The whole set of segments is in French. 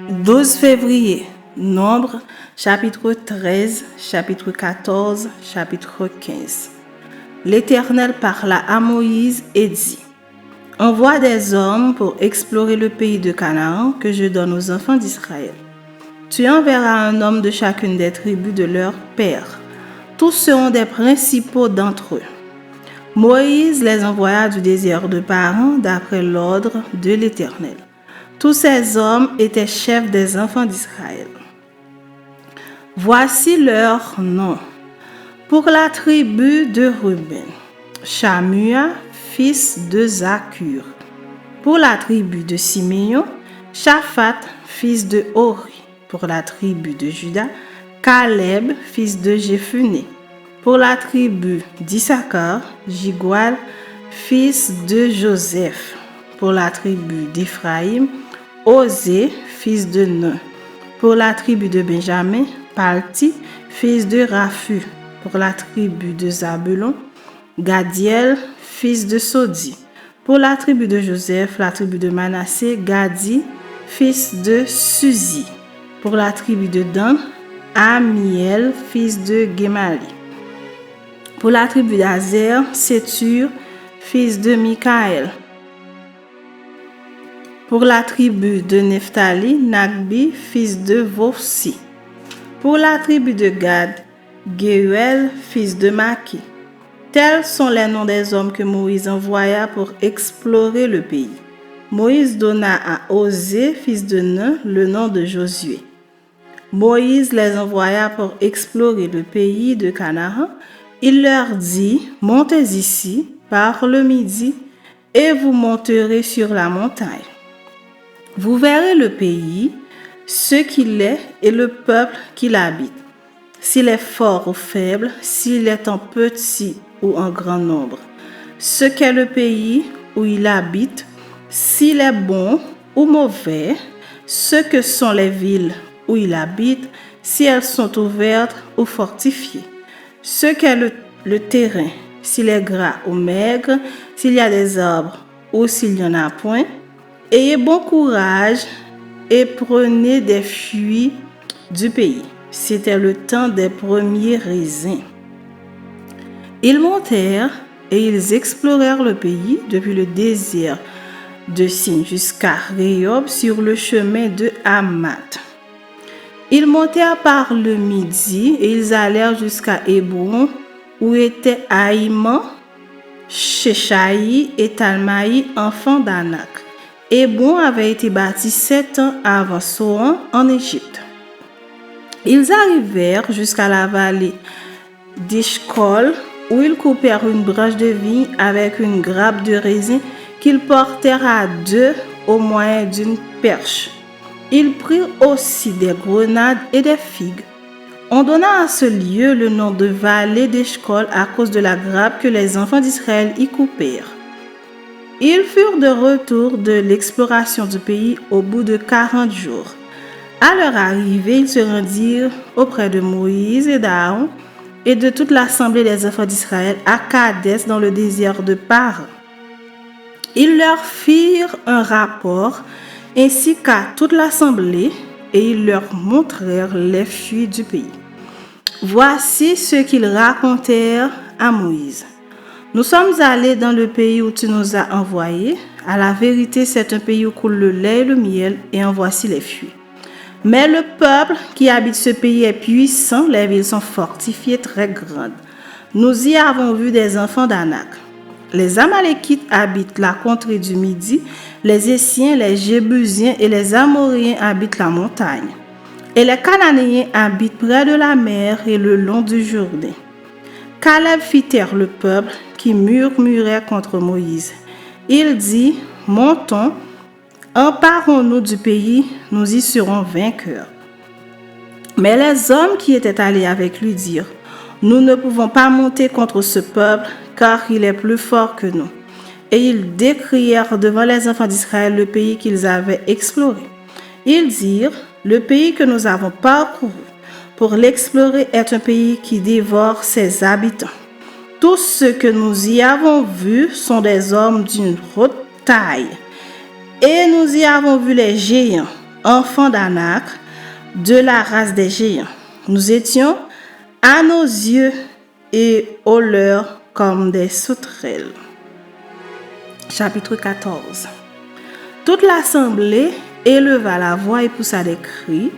12 février, Nombre, chapitre 13, chapitre 14, chapitre 15. L'Éternel parla à Moïse et dit: Envoie des hommes pour explorer le pays de Canaan que je donne aux enfants d'Israël. Tu enverras un homme de chacune des tribus de leur père. Tous seront des principaux d'entre eux. Moïse les envoya du désert de Paran d'après l'ordre de l'Éternel. Tous ces hommes étaient chefs des enfants d'Israël. Voici leurs noms. Pour la tribu de Ruben, Shamua, fils de Zakur. Pour la tribu de Siméon, Shaphat, fils de Hori. Pour la tribu de Juda, Caleb, fils de Jephuné. Pour la tribu d'Issachar, Jigual, fils de Joseph. Pour la tribu d'Éphraïm, Osée, fils de Nun. Pour la tribu de Benjamin, Palti, fils de Raphu. Pour la tribu de Zabulon, Gadiel, fils de Sodi. Pour la tribu de Joseph, la tribu de Manassé, Gadi, fils de Suzi. Pour la tribu de Dan, Amiel, fils de Gemali. Pour la tribu d'Azer, Sétur, fils de Mikaël. Pour la tribu de Nephtali, Nagbi, fils de Vossi. Pour la tribu de Gad, Gehuel, fils de Maki. Tels sont les noms des hommes que Moïse envoya pour explorer le pays. Moïse donna à Osée, fils de Nun, le nom de Josué. Moïse les envoya pour explorer le pays de Canaan. Il leur dit: Montez ici par le midi et vous monterez sur la montagne. Vous verrez le pays, ce qu'il est et le peuple qui l'habite, s'il est fort ou faible, s'il est en petit ou en grand nombre, ce qu'est le pays où il habite, s'il est bon ou mauvais, ce que sont les villes où il habite, si elles sont ouvertes ou fortifiées, ce qu'est le terrain, s'il est gras ou maigre, s'il y a des arbres ou s'il n'y en a point. Ayez bon courage et prenez des fruits du pays. C'était le temps des premiers raisins. Ils montèrent et ils explorèrent le pays depuis le désert de Sin jusqu'à Rehob sur le chemin de Hamath. Ils montèrent par le midi et ils allèrent jusqu'à Hébron où étaient Ahiman, Sheshaï et Talmaï, enfants d'Anak. Hébron avait été bâti 7 ans avant Soan en Égypte. Ils arrivèrent jusqu'à la vallée d'Eshcol où ils coupèrent une branche de vigne avec une grappe de raisin qu'ils portèrent à deux au moyen d'une perche. Ils prirent aussi des grenades et des figues. On donna à ce lieu le nom de vallée d'Eshcol à cause de la grappe que les enfants d'Israël y coupèrent. Ils furent de retour de l'exploration du pays au bout de 40 jours. À leur arrivée, ils se rendirent auprès de Moïse et d'Aaron et de toute l'assemblée des enfants d'Israël à Kadès dans le désert de Paran. Ils leur firent un rapport ainsi qu'à toute l'assemblée et ils leur montrèrent les fruits du pays. Voici ce qu'ils racontèrent à Moïse. Nous sommes allés dans le pays où tu nous as envoyés. À la vérité, c'est un pays où coule le lait et le miel, et en voici les fruits. Mais le peuple qui habite ce pays est puissant, les villes sont fortifiées, très grandes. Nous y avons vu des enfants d'Anak. Les Amalékites habitent la contrée du Midi, les Essiens, les Jébusiens et les Amoréens habitent la montagne. Et les Cananéens habitent près de la mer et le long du Jourdain. Caleb fit taire le peuple qui murmurait contre Moïse. Il dit: Montons, emparons-nous du pays, nous y serons vainqueurs. Mais les hommes qui étaient allés avec lui dirent: Nous ne pouvons pas monter contre ce peuple, car il est plus fort que nous. Et ils décrièrent devant les enfants d'Israël le pays qu'ils avaient exploré. Ils dirent: Le pays que nous avons parcouru pour l'explorer est un pays qui dévore ses habitants. Tous ceux que nous y avons vus sont des hommes d'une haute taille. Et nous y avons vu les géants, enfants d'Anak, de la race des géants. Nous étions à nos yeux et aux leurs comme des sauterelles. Chapitre 14. Toute l'assemblée éleva la voix et poussa des cris,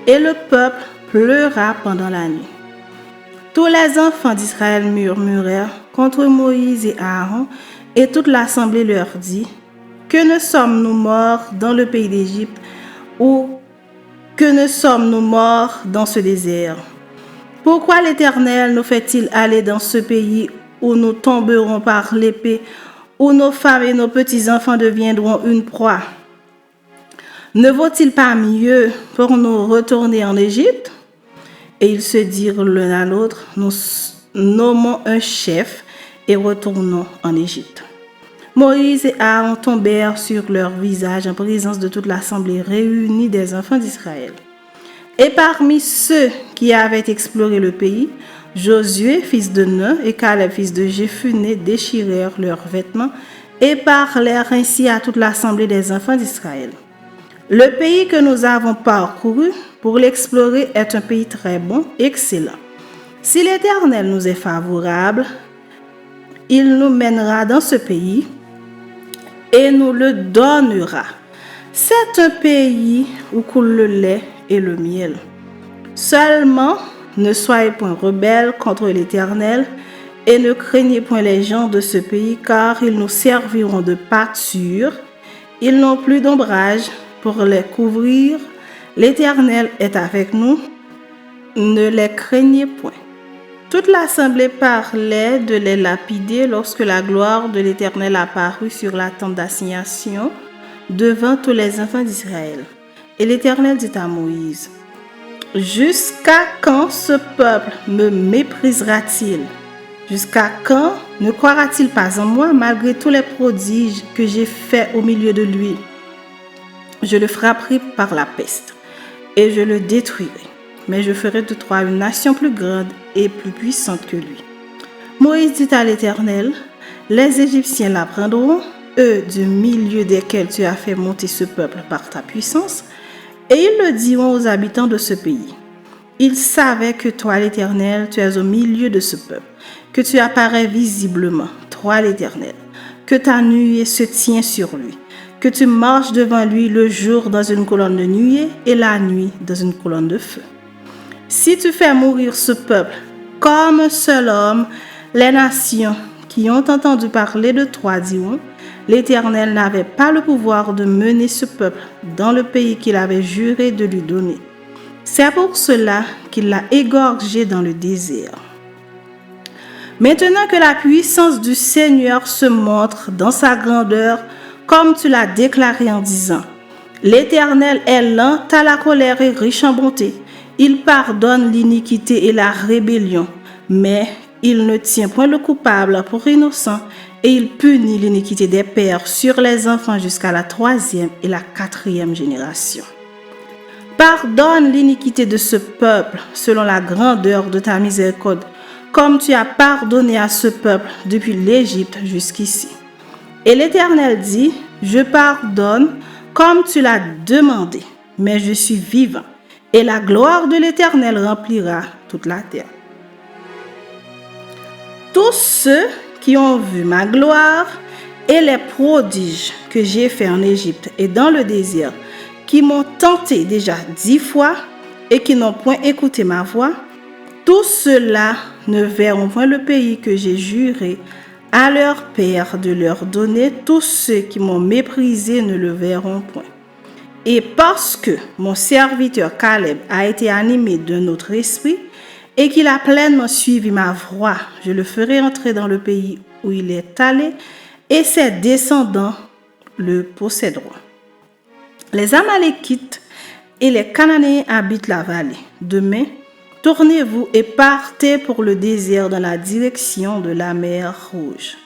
et le peuple pleura pendant la nuit. Tous les enfants d'Israël murmurèrent contre Moïse et Aaron, et toute l'assemblée leur dit: Que ne sommes-nous morts dans le pays d'Égypte, ou que ne sommes-nous morts dans ce désert? Pourquoi l'Éternel nous fait-il aller dans ce pays où nous tomberons par l'épée, où nos femmes et nos petits-enfants deviendront une proie? Ne vaut-il pas mieux pour nous retourner en Égypte? Et ils se dirent l'un à l'autre: Nous nommons un chef et retournons en Égypte. Moïse et Aaron tombèrent sur leur visage en présence de toute l'assemblée réunie des enfants d'Israël. Et parmi ceux qui avaient exploré le pays, Josué, fils de Nun, et Caleb, fils de Jephunnée, déchirèrent leurs vêtements et parlèrent ainsi à toute l'assemblée des enfants d'Israël. Le pays que nous avons parcouru pour l'explorer est un pays très bon, excellent. Si l'Éternel nous est favorable, il nous mènera dans ce pays et nous le donnera. C'est un pays où coule le lait et le miel. Seulement, ne soyez point rebelles contre l'Éternel et ne craignez point les gens de ce pays, car ils nous serviront de pâture. Ils n'ont plus d'ombrage pour les couvrir. L'Éternel est avec nous. Ne les craignez point. Toute l'assemblée parlait de les lapider lorsque la gloire de l'Éternel apparut sur la tente d'assignation devant tous les enfants d'Israël. Et l'Éternel dit à Moïse: Jusqu'à quand ce peuple me méprisera-t-il? Jusqu'à quand ne croira-t-il pas en moi malgré tous les prodiges que j'ai faits au milieu de lui? Je le frapperai par la peste et je le détruirai. Mais je ferai de toi une nation plus grande et plus puissante que lui. Moïse dit à l'Éternel: Les Égyptiens l'apprendront, eux du milieu desquels tu as fait monter ce peuple par ta puissance, et ils le diront aux habitants de ce pays. Ils savaient que toi, l'Éternel, tu es au milieu de ce peuple, que tu apparais visiblement, toi, l'Éternel, que ta nuée se tient sur lui, que tu marches devant lui le jour dans une colonne de nuée et la nuit dans une colonne de feu. Si tu fais mourir ce peuple comme un seul homme, les nations qui ont entendu parler de toi diront: L'Éternel n'avait pas le pouvoir de mener ce peuple dans le pays qu'il avait juré de lui donner. C'est pour cela qu'il l'a égorgé dans le désert. Maintenant que la puissance du Seigneur se montre dans sa grandeur, comme tu l'as déclaré en disant: L'Éternel est lent à la colère et riche en bonté. Il pardonne l'iniquité et la rébellion, mais il ne tient point le coupable pour innocent, et il punit l'iniquité des pères sur les enfants jusqu'à la 3e et la 4e génération. Pardonne l'iniquité de ce peuple selon la grandeur de ta miséricorde, comme tu as pardonné à ce peuple depuis l'Égypte jusqu'ici. Et l'Éternel dit: Je pardonne comme tu l'as demandé, mais je suis vivant, et la gloire de l'Éternel remplira toute la terre. Tous ceux qui ont vu ma gloire et les prodiges que j'ai faits en Égypte et dans le désert, qui m'ont tenté déjà 10 fois et qui n'ont point écouté ma voix, tous ceux-là ne verront point le pays que j'ai juré à leur père de leur donner. Tous ceux qui m'ont méprisé ne le verront point. Et parce que mon serviteur Caleb a été animé d'un autre esprit et qu'il a pleinement suivi ma voix, je le ferai entrer dans le pays où il est allé, et ses descendants le posséderont. Les Amalékites et les Cananéens habitent la vallée. Demain, tournez-vous et partez pour le désert dans la direction de la mer Rouge.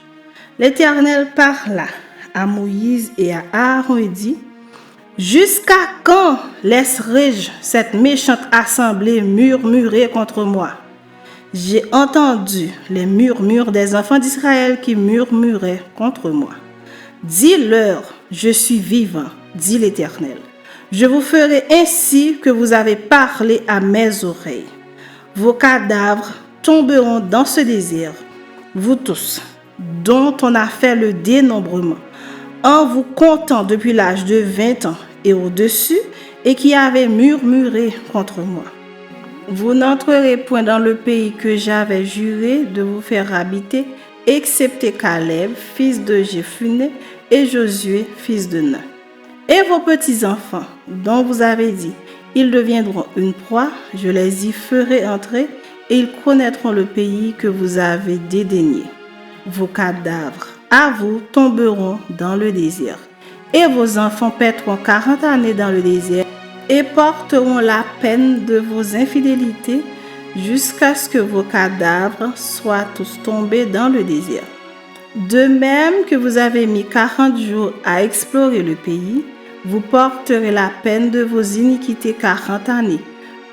L'Éternel parla à Moïse et à Aaron et dit: Jusqu'à quand laisserai-je cette méchante assemblée murmurer contre moi? J'ai entendu les murmures des enfants d'Israël qui murmuraient contre moi. Dis-leur: Je suis vivant, dit l'Éternel. Je vous ferai ainsi que vous avez parlé à mes oreilles. Vos cadavres tomberont dans ce désert, vous tous, dont on a fait le dénombrement, en vous comptant depuis l'âge de 20 ans et au-dessus, et qui avez murmuré contre moi. Vous n'entrerez point dans le pays que j'avais juré de vous faire habiter, excepté Caleb, fils de Jephunnée, et Josué, fils de Nun. Et vos petits-enfants, dont vous avez dit, ils deviendront une proie, je les y ferai entrer, et ils connaîtront le pays que vous avez dédaigné. Vos cadavres, à vous, tomberont dans le désert, et vos enfants paîtront 40 années dans le désert, et porteront la peine de vos infidélités, jusqu'à ce que vos cadavres soient tous tombés dans le désert. De même que vous avez mis 40 jours à explorer le pays, vous porterez la peine de vos iniquités 40 années,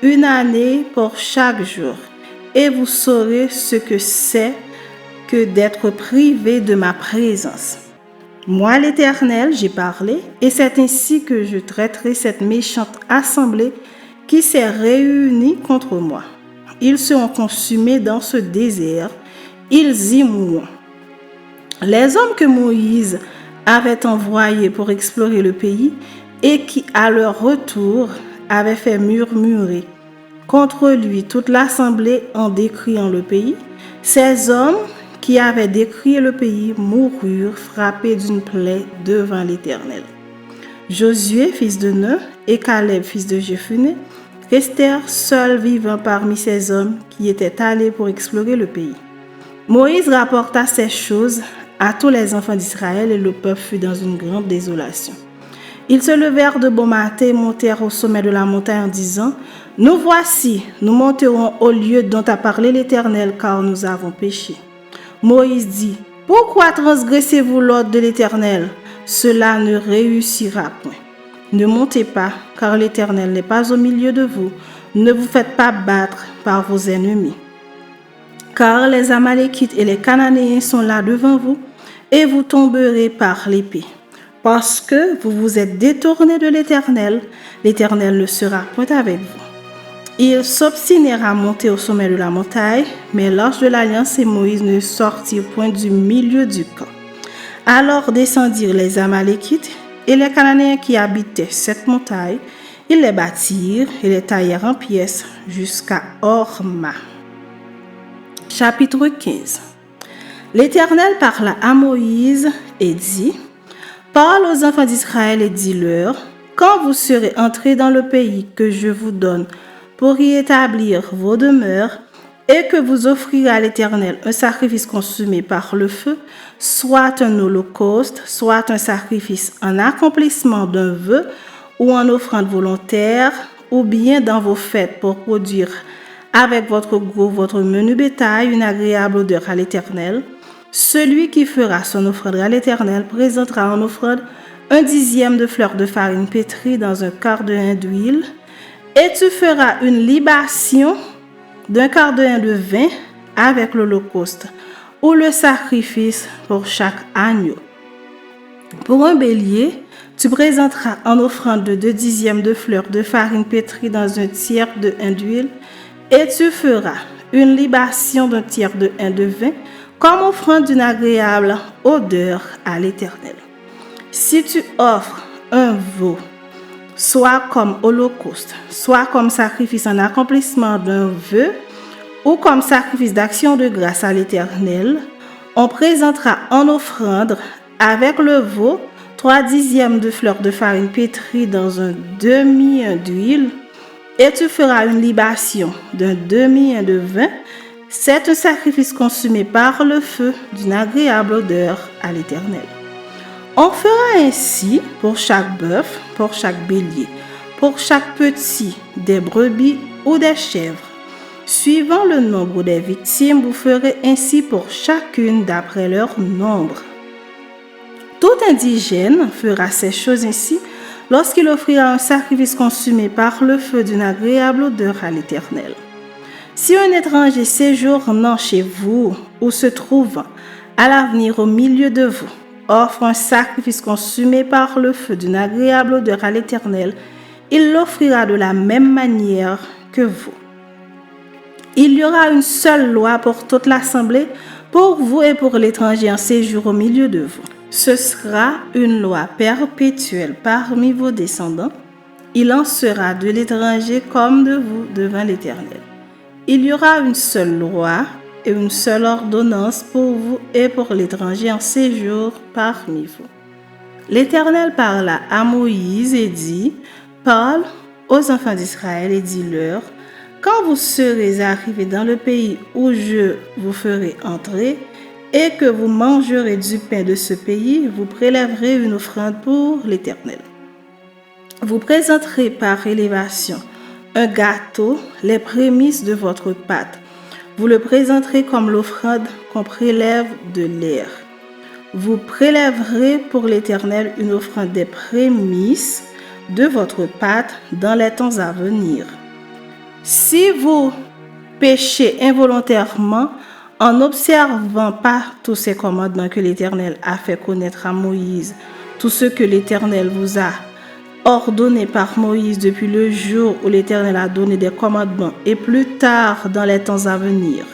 une année pour chaque jour, et vous saurez ce que c'est que d'être privé de ma présence. Moi, l'Éternel, j'ai parlé, et c'est ainsi que je traiterai cette méchante assemblée qui s'est réunie contre moi. Ils seront consumés dans ce désert, ils y mourront. Les hommes que Moïse avait envoyés pour explorer le pays et qui, à leur retour, avaient fait murmurer contre lui toute l'assemblée en décriant le pays, ces hommes qui avaient décrié le pays moururent frappés d'une plaie devant l'Éternel. Josué, fils de Nun, et Caleb, fils de Jephunnée, restèrent seuls vivants parmi ces hommes qui étaient allés pour explorer le pays. Moïse rapporta ces choses à tous les enfants d'Israël et le peuple fut dans une grande désolation. Ils se levèrent de bon matin et montèrent au sommet de la montagne en disant « Nous voici, nous monterons au lieu dont a parlé l'Éternel car nous avons péché. » Moïse dit « Pourquoi transgressez-vous l'ordre de l'Éternel? Cela ne réussira point. Ne montez pas, car l'Éternel n'est pas au milieu de vous. Ne vous faites pas battre par vos ennemis. Car les Amalékites et les Cananéens sont là devant vous, et vous tomberez par l'épée. Parce que vous vous êtes détournés de l'Éternel, l'Éternel ne sera point avec vous. » Ils s'obstinèrent à monter au sommet de la montagne, mais l'arche de l'Alliance et Moïse ne sortirent point du milieu du camp. Alors descendirent les Amalékites et les Cananéens qui habitaient cette montagne. Ils les battirent et les taillèrent en pièces jusqu'à Horma. Chapitre 15. L'Éternel parla à Moïse et dit « Parle aux enfants d'Israël et dis-leur, quand vous serez entrés dans le pays que je vous donne pour y établir vos demeures, et que vous offrirez à l'Éternel un sacrifice consumé par le feu, soit un holocauste, soit un sacrifice en accomplissement d'un vœu ou en offrande volontaire, ou bien dans vos fêtes pour produire avec votre gros, votre menu bétail, une agréable odeur à l'Éternel. Celui qui fera son offrande à l'Éternel présentera en offrande 1/10 de fleur de farine pétrie dans un quart de hin d'huile, et tu feras une libation d'un quart de hin de vin avec l'holocauste ou le sacrifice pour chaque agneau. Pour un bélier, tu présenteras en offrande de 2/10 de fleur de farine pétrie dans un tiers de hin d'huile, et tu feras une libation d'un tiers de hin de vin comme offrande d'une agréable odeur à l'Éternel. Si tu offres un veau, soit comme holocauste, soit comme sacrifice en accomplissement d'un vœu, ou comme sacrifice d'action de grâce à l'Éternel, on présentera en offrande avec le veau 3/10 de fleur de farine pétrie dans un demi-hin d'huile, et tu feras une libation d'un demi-hin de vin. C'est un sacrifice consumé par le feu d'une agréable odeur à l'Éternel. On fera ainsi pour chaque bœuf, pour chaque bélier, pour chaque petit, des brebis ou des chèvres. Suivant le nombre des victimes, vous ferez ainsi pour chacune d'après leur nombre. Tout indigène fera ces choses ainsi lorsqu'il offrira un sacrifice consumé par le feu d'une agréable odeur à l'Éternel. Si un étranger séjournant chez vous ou se trouvant à l'avenir au milieu de vous offre un sacrifice consumé par le feu d'une agréable odeur à l'Éternel, il l'offrira de la même manière que vous. Il y aura une seule loi pour toute l'assemblée, pour vous et pour l'étranger en séjour au milieu de vous. Ce sera une loi perpétuelle parmi vos descendants. Il en sera de l'étranger comme de vous devant l'Éternel. Il y aura une seule loi et une seule ordonnance pour vous et pour l'étranger en séjour parmi vous. L'Éternel parla à Moïse et dit, « Parle aux enfants d'Israël et dis-leur, quand vous serez arrivés dans le pays où je vous ferai entrer, et que vous mangerez du pain de ce pays, vous prélèverez une offrande pour l'Éternel. Vous présenterez par élévation un gâteau, les prémices de votre pâte. Vous le présenterez comme l'offrande qu'on prélève de l'air. Vous prélèverez pour l'Éternel une offrande des prémices de votre pâte dans les temps à venir. Si vous péchez involontairement en n'observant pas tous ces commandements que l'Éternel a fait connaître à Moïse, tout ce que l'Éternel vous a ordonné par Moïse depuis le jour où l'Éternel a donné des commandements et plus tard dans les temps à venir.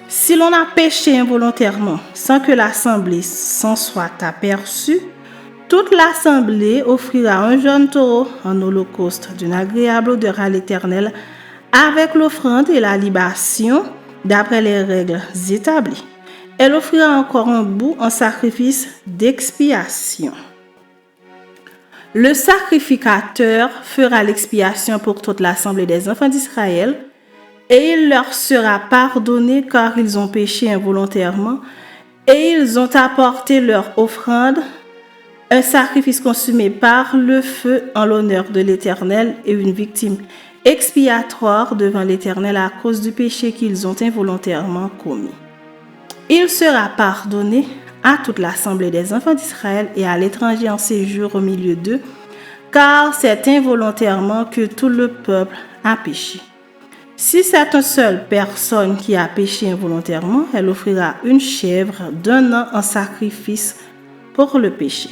Si l'on a péché involontairement sans que l'assemblée s'en soit aperçue, toute l'assemblée offrira un jeune taureau en holocauste d'une agréable odeur à l'Éternel avec l'offrande et la libation d'après les règles établies. Elle offrira encore un bout en sacrifice d'expiation. Le sacrificateur fera l'expiation pour toute l'assemblée des enfants d'Israël et il leur sera pardonné car ils ont péché involontairement et ils ont apporté leur offrande, un sacrifice consumé par le feu en l'honneur de l'Éternel et une victime expiatoire devant l'Éternel à cause du péché qu'ils ont involontairement commis. Il sera pardonné à toute l'assemblée des enfants d'Israël et à l'étranger en séjour au milieu d'eux, car c'est involontairement que tout le peuple a péché. Si c'est une seule personne qui a péché involontairement, elle offrira une chèvre d'1 an en sacrifice pour le péché.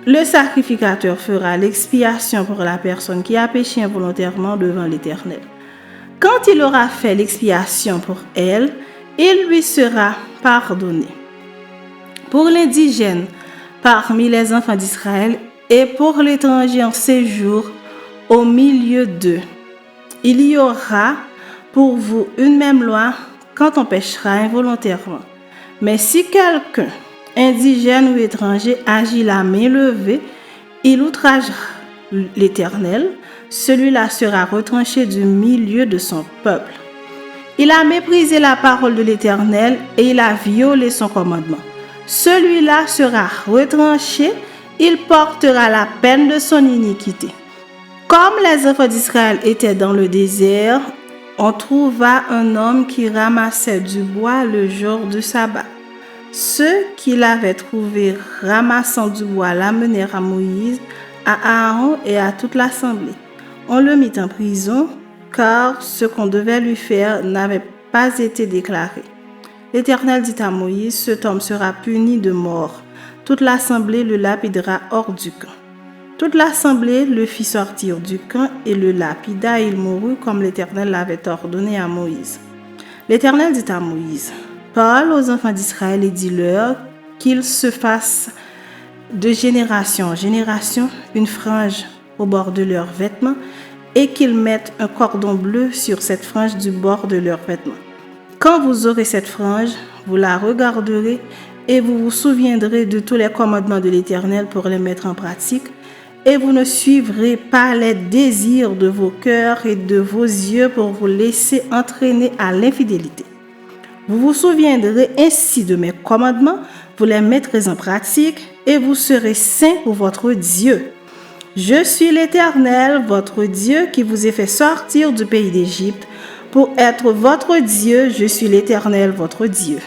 Le sacrificateur fera l'expiation pour la personne qui a péché involontairement devant l'Éternel. Quand il aura fait l'expiation pour elle, il lui sera pardonné. Pour l'indigène parmi les enfants d'Israël et pour l'étranger en séjour au milieu d'eux, il y aura pour vous une même loi quand on péchera involontairement. Mais si quelqu'un, indigène ou étranger, agit la main levée, il outragera l'Éternel, celui-là sera retranché du milieu de son peuple. Il a méprisé la parole de l'Éternel et il a violé son commandement. Celui-là sera retranché, il portera la peine de son iniquité. Comme les enfants d'Israël étaient dans le désert, on trouva un homme qui ramassait du bois le jour du sabbat. Ceux qui l'avaient trouvé ramassant du bois l'amenèrent à Moïse, à Aaron et à toute l'assemblée. On le mit en prison, car ce qu'on devait lui faire n'avait pas été déclaré. L'Éternel dit à Moïse, cet homme sera puni de mort. Toute l'assemblée le lapidera hors du camp. Toute l'assemblée le fit sortir du camp et le lapida et il mourut comme l'Éternel l'avait ordonné à Moïse. L'Éternel dit à Moïse, parle aux enfants d'Israël et dis-leur qu'ils se fassent de génération en génération une frange au bord de leurs vêtements et qu'ils mettent un cordon bleu sur cette frange du bord de leurs vêtements. Quand vous aurez cette frange, vous la regarderez et vous vous souviendrez de tous les commandements de l'Éternel pour les mettre en pratique et vous ne suivrez pas les désirs de vos cœurs et de vos yeux pour vous laisser entraîner à l'infidélité. Vous vous souviendrez ainsi de mes commandements, vous les mettrez en pratique et vous serez saints pour votre Dieu. Je suis l'Éternel, votre Dieu, qui vous ai fait sortir du pays d'Égypte. Pour être votre Dieu, je suis l'Éternel, votre Dieu.